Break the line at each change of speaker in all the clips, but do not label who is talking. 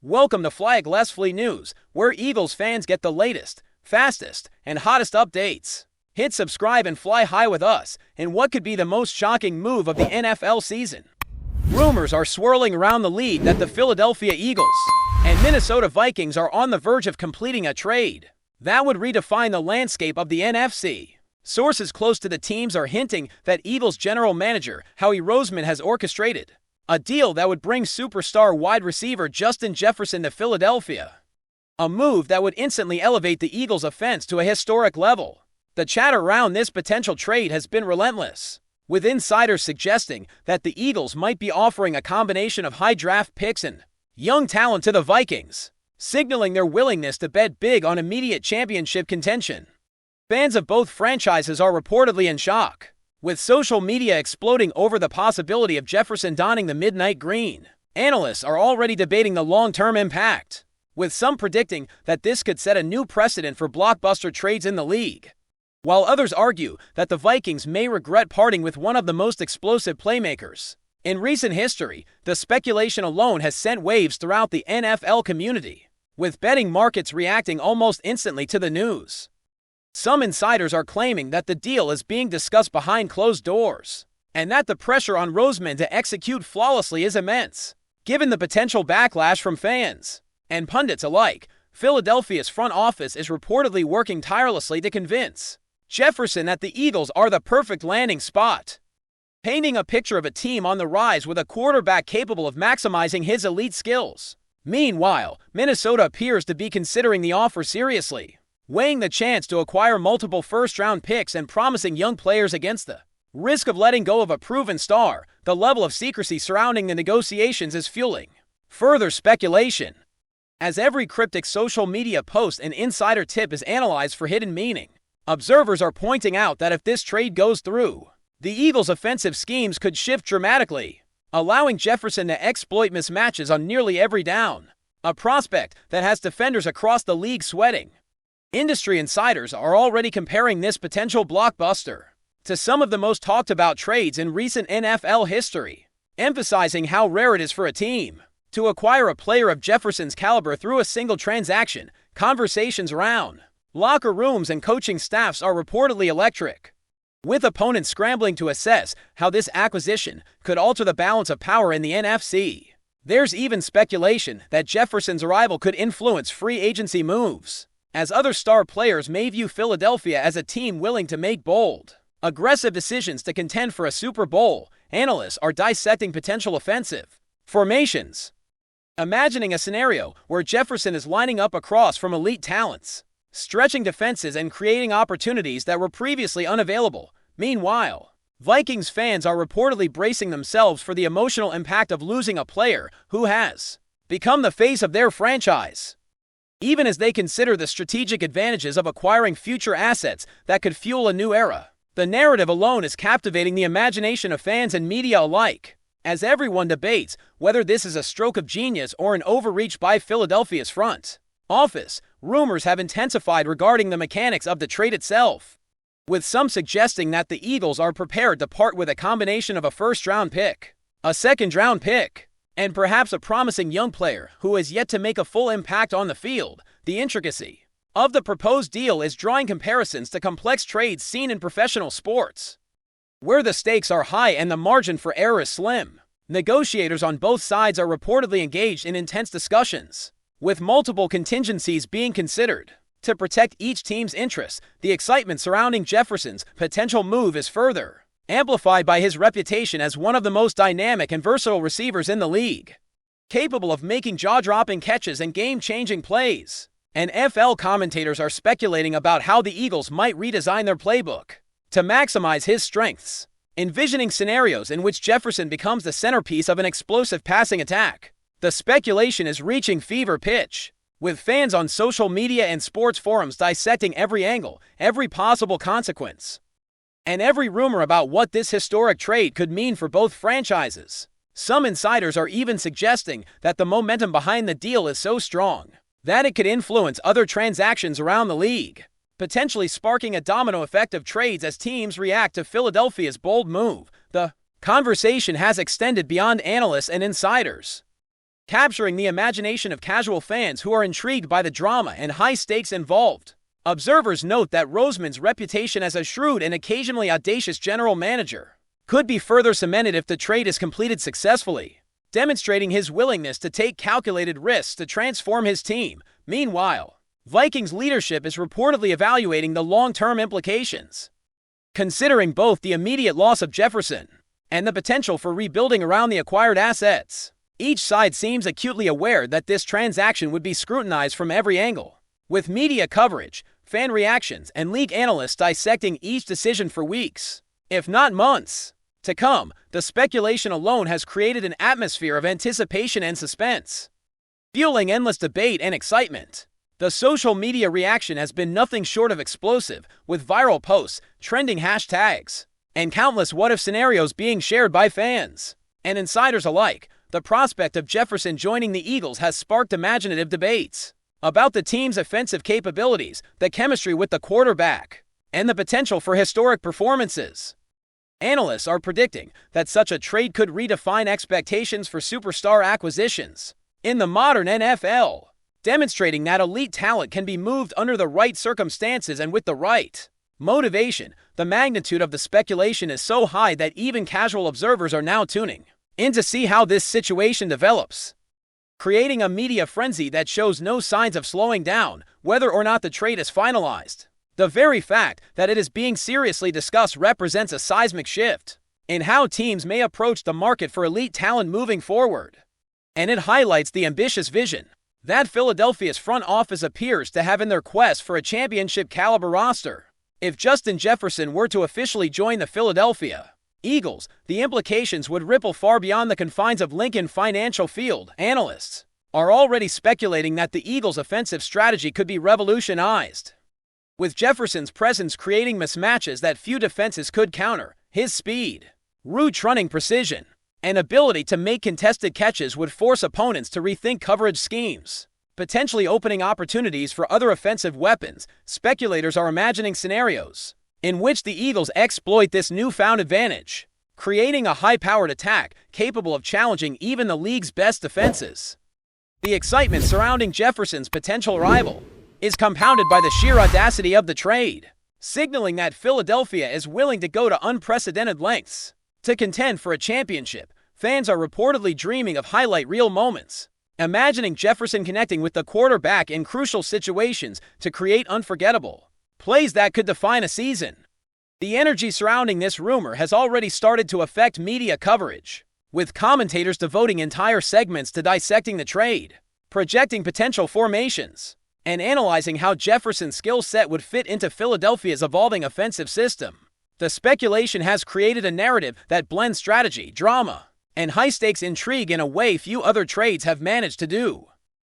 Welcome to FlyEaglesFly News, where Eagles fans get the latest, fastest, and hottest updates. Hit subscribe and fly high with us in what could be the most shocking move of the NFL season. Rumors are swirling around the league that the Philadelphia Eagles and Minnesota Vikings are on the verge of completing a trade that would redefine the landscape of the NFC. Sources close to the teams are hinting that Eagles general manager ROSEMAN has orchestrated a deal that would bring superstar wide receiver Justin Jefferson to Philadelphia. A move that would instantly elevate the Eagles' offense to a historic level. The chatter around this potential trade has been relentless, with insiders suggesting that the Eagles might be offering a combination of high draft picks and young talent to the Vikings, signaling their willingness to bet big on immediate championship contention. Fans of both franchises are reportedly in shock, with social media exploding over the possibility of Jefferson donning the midnight green. Analysts are already debating the long-term impact, with some predicting that this could set a new precedent for blockbuster trades in the league, while others argue that the Vikings may regret parting with one of the most explosive playmakers in recent history. The speculation alone has sent waves throughout the NFL community, with betting markets reacting almost instantly to the news. Some insiders are claiming that the deal is being discussed behind closed doors, and that the pressure on ROSEMAN to execute flawlessly is immense. Given the potential backlash from fans and pundits alike, Philadelphia's front office is reportedly working tirelessly to convince Jefferson that the Eagles are the perfect landing spot, painting a picture of a team on the rise with a quarterback capable of maximizing his elite skills. Meanwhile, Minnesota appears to be considering the offer seriously, weighing the chance to acquire multiple first-round picks and promising young players against the risk of letting go of a proven star. The level of secrecy surrounding the negotiations is fueling further speculation, as every cryptic social media post and insider tip is analyzed for hidden meaning. Observers are pointing out that if this trade goes through, the Eagles' offensive schemes could shift dramatically, allowing Jefferson to exploit mismatches on nearly every down, a prospect that has defenders across the league sweating. Industry insiders are already comparing this potential blockbuster to some of the most talked about trades in recent NFL history, emphasizing how rare it is for a team to acquire a player of Jefferson's caliber through a single transaction. Conversations around locker rooms and coaching staffs are reportedly electric, with opponents scrambling to assess how this acquisition could alter the balance of power in the NFC. There's even speculation that Jefferson's arrival could influence free agency moves, as other star players may view Philadelphia as a team willing to make bold, aggressive decisions to contend for a Super Bowl. Analysts are dissecting potential offensive formations, imagining a scenario where Jefferson is lining up across from elite talents, stretching defenses and creating opportunities that were previously unavailable. Meanwhile, Vikings fans are reportedly bracing themselves for the emotional impact of losing a player who has become the face of their franchise, even as they consider the strategic advantages of acquiring future assets that could fuel a new era. The narrative alone is captivating the imagination of fans and media alike, as everyone debates whether this is a stroke of genius or an overreach by Philadelphia's front office. Rumors have intensified regarding the mechanics of the trade itself, with some suggesting that the Eagles are prepared to part with a combination of a first-round pick, a second-round pick, and perhaps a promising young player who has yet to make a full impact on the field. The intricacy of the proposed deal is drawing comparisons to complex trades seen in professional sports, where the stakes are high and the margin for error is slim. Negotiators on both sides are reportedly engaged in intense discussions, with multiple contingencies being considered to protect each team's interests. The excitement surrounding Jefferson's potential move is further amplified by his reputation as one of the most dynamic and versatile receivers in the league, capable of making jaw-dropping catches and game-changing plays. NFL commentators are speculating about how the Eagles might redesign their playbook to maximize his strengths, envisioning scenarios in which Jefferson becomes the centerpiece of an explosive passing attack. The speculation is reaching fever pitch, with fans on social media and sports forums dissecting every angle, every possible consequence, and every rumor about what this historic trade could mean for both franchises. Some insiders are even suggesting that the momentum behind the deal is so strong that it could influence other transactions around the league, potentially sparking a domino effect of trades as teams react to Philadelphia's bold move. The conversation has extended beyond analysts and insiders, capturing the imagination of casual fans who are intrigued by the drama and high stakes involved. Observers note that ROSEMAN's reputation as a shrewd and occasionally audacious general manager could be further cemented if the trade is completed successfully, demonstrating his willingness to take calculated risks to transform his team. Meanwhile, Vikings leadership is reportedly evaluating the long-term implications, considering both the immediate loss of Jefferson and the potential for rebuilding around the acquired assets. Each side seems acutely aware that this transaction would be scrutinized from every angle, with media coverage, fan reactions, and league analysts dissecting each decision for weeks, if not months, to come. The speculation alone has created an atmosphere of anticipation and suspense, fueling endless debate and excitement. The social media reaction has been nothing short of explosive, with viral posts, trending hashtags, and countless what-if scenarios being shared by fans and insiders alike. The prospect of Jefferson joining the Eagles has sparked imaginative debates about the team's offensive capabilities, the chemistry with the quarterback, and the potential for historic performances. Analysts are predicting that such a trade could redefine expectations for superstar acquisitions in the modern NFL, demonstrating that elite talent can be moved under the right circumstances and with the right motivation. The magnitude of the speculation is so high that even casual observers are now tuning in to see how this situation develops, creating a media frenzy that shows no signs of slowing down, whether or not the trade is finalized. The very fact that it is being seriously discussed represents a seismic shift in how teams may approach the market for elite talent moving forward, and it highlights the ambitious vision that Philadelphia's front office appears to have in their quest for a championship-caliber roster. If Justin Jefferson were to officially join the Philadelphia Eagles, the implications would ripple far beyond the confines of Lincoln Financial Field. Analysts are already speculating that the Eagles' offensive strategy could be revolutionized, with Jefferson's presence creating mismatches that few defenses could counter. His speed, route running precision, and ability to make contested catches would force opponents to rethink coverage schemes, potentially opening opportunities for other offensive weapons. Speculators are imagining scenarios in which the Eagles exploit this newfound advantage, creating a high-powered attack capable of challenging even the league's best defenses. The excitement surrounding Jefferson's potential arrival is compounded by the sheer audacity of the trade, signaling that Philadelphia is willing to go to unprecedented lengths to contend for a championship. Fans are reportedly dreaming of highlight reel moments, imagining Jefferson connecting with the quarterback in crucial situations to create unforgettable plays that could define a season. The energy surrounding this rumor has already started to affect media coverage, with commentators devoting entire segments to dissecting the trade, projecting potential formations, and analyzing how Jefferson's skill set would fit into Philadelphia's evolving offensive system. The speculation has created a narrative that blends strategy, drama, and high-stakes intrigue in a way few other trades have managed to do.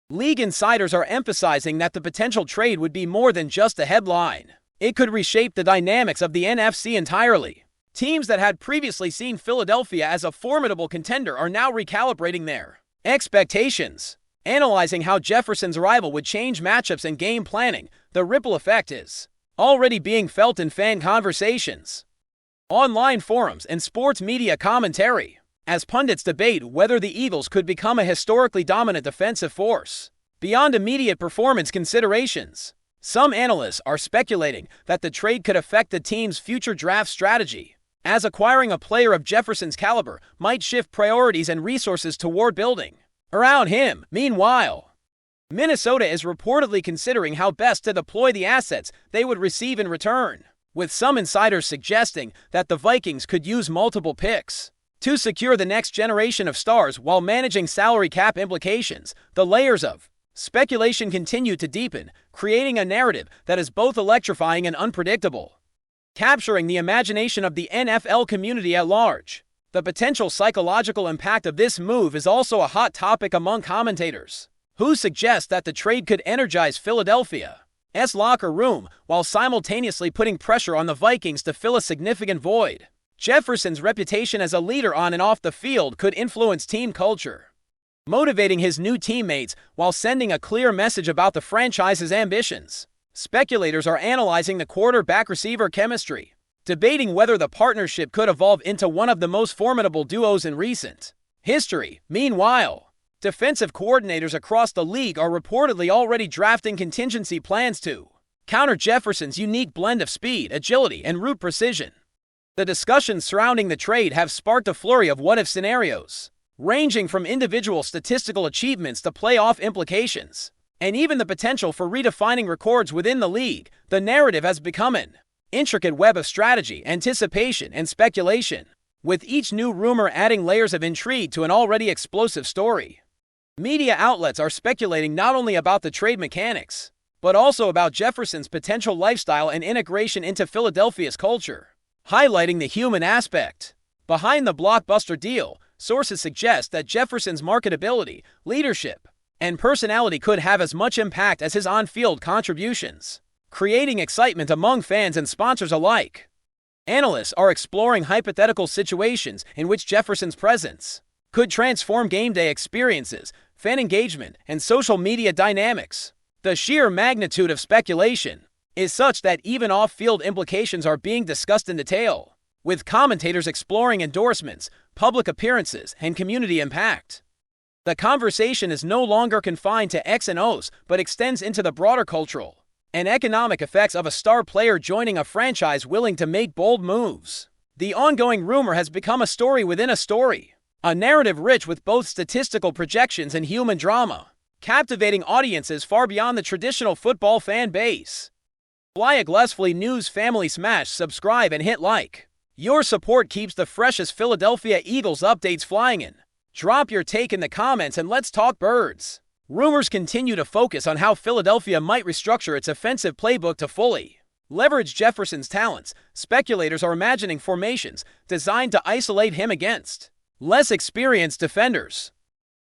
League insiders are emphasizing that the potential trade would be more than just a headline. It could reshape the dynamics of the NFC entirely. Teams that had previously seen Philadelphia as a formidable contender are now recalibrating their expectations, analyzing how Jefferson's arrival would change matchups and game planning. The ripple effect is already being felt in fan conversations, online forums, and sports media commentary, as pundits debate whether the Eagles could become a historically dominant defensive force. Beyond immediate performance considerations, some analysts are speculating that the trade could affect the team's future draft strategy, as acquiring a player of Jefferson's caliber might shift priorities and resources toward building around him. Meanwhile, Minnesota is reportedly considering how best to deploy the assets they would receive in return, with some insiders suggesting that the Vikings could use multiple picks to secure the next generation of stars while managing salary cap implications. The layers of speculation continue to deepen, creating a narrative that is both electrifying and unpredictable, capturing the imagination of the NFL community at large. The potential psychological impact of this move is also a hot topic among commentators, who suggest that the trade could energize Philadelphia's locker room while simultaneously putting pressure on the Vikings to fill a significant void. Jefferson's reputation as a leader on and off the field could influence team culture, motivating his new teammates while sending a clear message about the franchise's ambitions. Speculators are analyzing the quarterback-receiver chemistry, debating whether the partnership could evolve into one of the most formidable duos in recent history. Meanwhile, Defensive coordinators across the league are reportedly already drafting contingency plans to counter Jefferson's unique blend of speed, agility, and route precision. The discussions surrounding the trade have sparked a flurry of what-if scenarios, ranging from individual statistical achievements to playoff implications, and even the potential for redefining records within the league. The narrative has become an intricate web of strategy, anticipation, and speculation, with each new rumor adding layers of intrigue to an already explosive story. Media outlets are speculating not only about the trade mechanics, but also about Jefferson's potential lifestyle and integration into Philadelphia's culture, highlighting the human aspect behind the blockbuster deal. Sources suggest that Jefferson's marketability, leadership, and personality could have as much impact as his on-field contributions, creating excitement among fans and sponsors alike. Analysts are exploring hypothetical situations in which Jefferson's presence could transform game day experiences, fan engagement, and social media dynamics. The sheer magnitude of speculation is such that even off-field implications are being discussed in detail, with commentators exploring endorsements, public appearances, and community impact. The conversation is no longer confined to X and O's, but extends into the broader cultural and economic effects of a star player joining a franchise willing to make bold moves. The ongoing rumor has become a story within a story, a narrative rich with both statistical projections and human drama, captivating audiences far beyond the traditional football fan base. FlyEaglesFly News family, smash subscribe and hit like. Your support keeps the freshest Philadelphia Eagles updates flying in. Drop your take in the comments and let's talk birds. Rumors continue to focus on how Philadelphia might restructure its offensive playbook to fully leverage Jefferson's talents. Speculators are imagining formations designed to isolate him against less experienced defenders,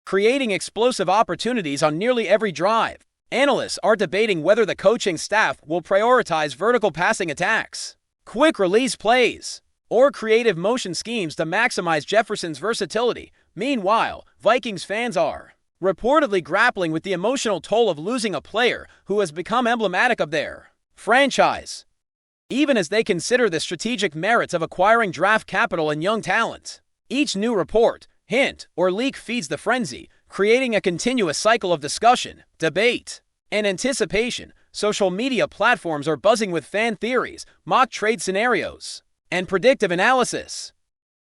creating explosive opportunities on nearly every drive. Analysts are debating whether the coaching staff will prioritize vertical passing attacks, quick release plays, or creative motion schemes to maximize Jefferson's versatility. Meanwhile, Vikings fans are reportedly grappling with the emotional toll of losing a player who has become emblematic of their franchise, even as they consider the strategic merits of acquiring draft capital and young talent. Each new report, hint, or leak feeds the frenzy, creating a continuous cycle of discussion, debate, and anticipation. Social media platforms are buzzing with fan theories, mock trade scenarios, and predictive analysis,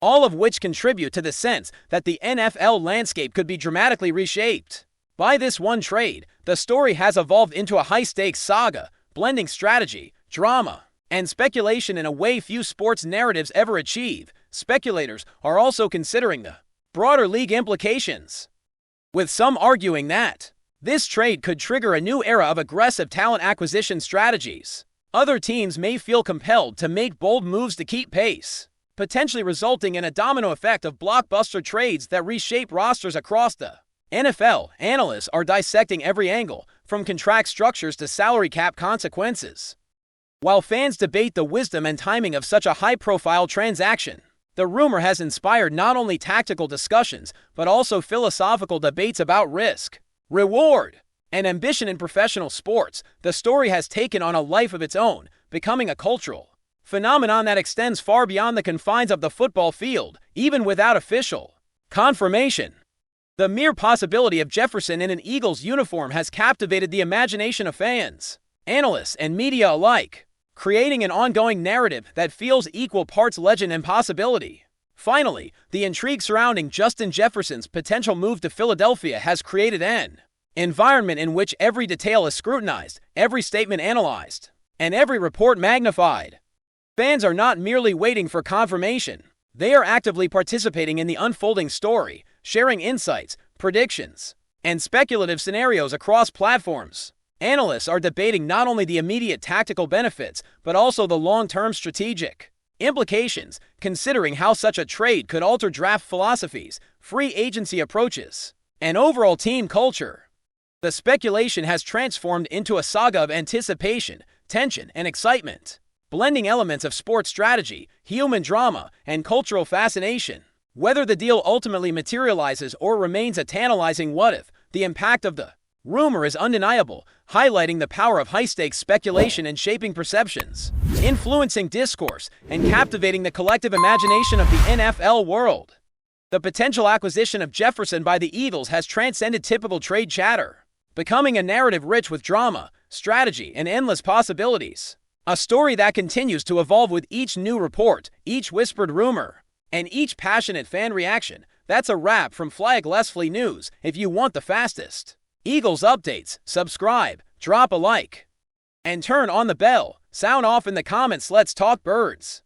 all of which contribute to the sense that the NFL landscape could be dramatically reshaped by this one trade. The story has evolved into a high-stakes saga, blending strategy, drama, and speculation in a way few sports narratives ever achieve. Speculators are also considering the broader league implications, with some arguing that this trade could trigger a new era of aggressive talent acquisition strategies. Other teams may feel compelled to make bold moves to keep pace, potentially resulting in a domino effect of blockbuster trades that reshape rosters across the NFL. Analysts are dissecting every angle, from contract structures to salary cap consequences, while fans debate the wisdom and timing of such a high-profile transaction. The rumor has inspired not only tactical discussions, but also philosophical debates about risk, reward, and ambition in professional sports. The story has taken on a life of its own, becoming a cultural phenomenon that extends far beyond the confines of the football field. Even without official confirmation, the mere possibility of Jefferson in an Eagles uniform has captivated the imagination of fans, analysts, and media alike, creating an ongoing narrative that feels equal parts legend and possibility. Finally, the intrigue surrounding Justin Jefferson's potential move to Philadelphia has created an environment in which every detail is scrutinized, every statement analyzed, and every report magnified. Fans are not merely waiting for confirmation. They are actively participating in the unfolding story, sharing insights, predictions, and speculative scenarios across platforms. Analysts are debating not only the immediate tactical benefits, but also the long-term strategic implications, considering how such a trade could alter draft philosophies, free agency approaches, and overall team culture. The speculation has transformed into a saga of anticipation, tension, and excitement, blending elements of sports strategy, human drama, and cultural fascination. Whether the deal ultimately materializes or remains a tantalizing what-if, the impact of the rumor is undeniable, highlighting the power of high-stakes speculation in shaping perceptions, influencing discourse, and captivating the collective imagination of the NFL world. The potential acquisition of Jefferson by the Eagles has transcended typical trade chatter, becoming a narrative rich with drama, strategy, and endless possibilities. A story that continues to evolve with each new report, each whispered rumor, and each passionate fan reaction. That's a wrap from FlyEaglesFly News. If you want the fastest Eagles updates, subscribe, drop a like, and turn on the bell. Sound off in the comments. Let's talk birds.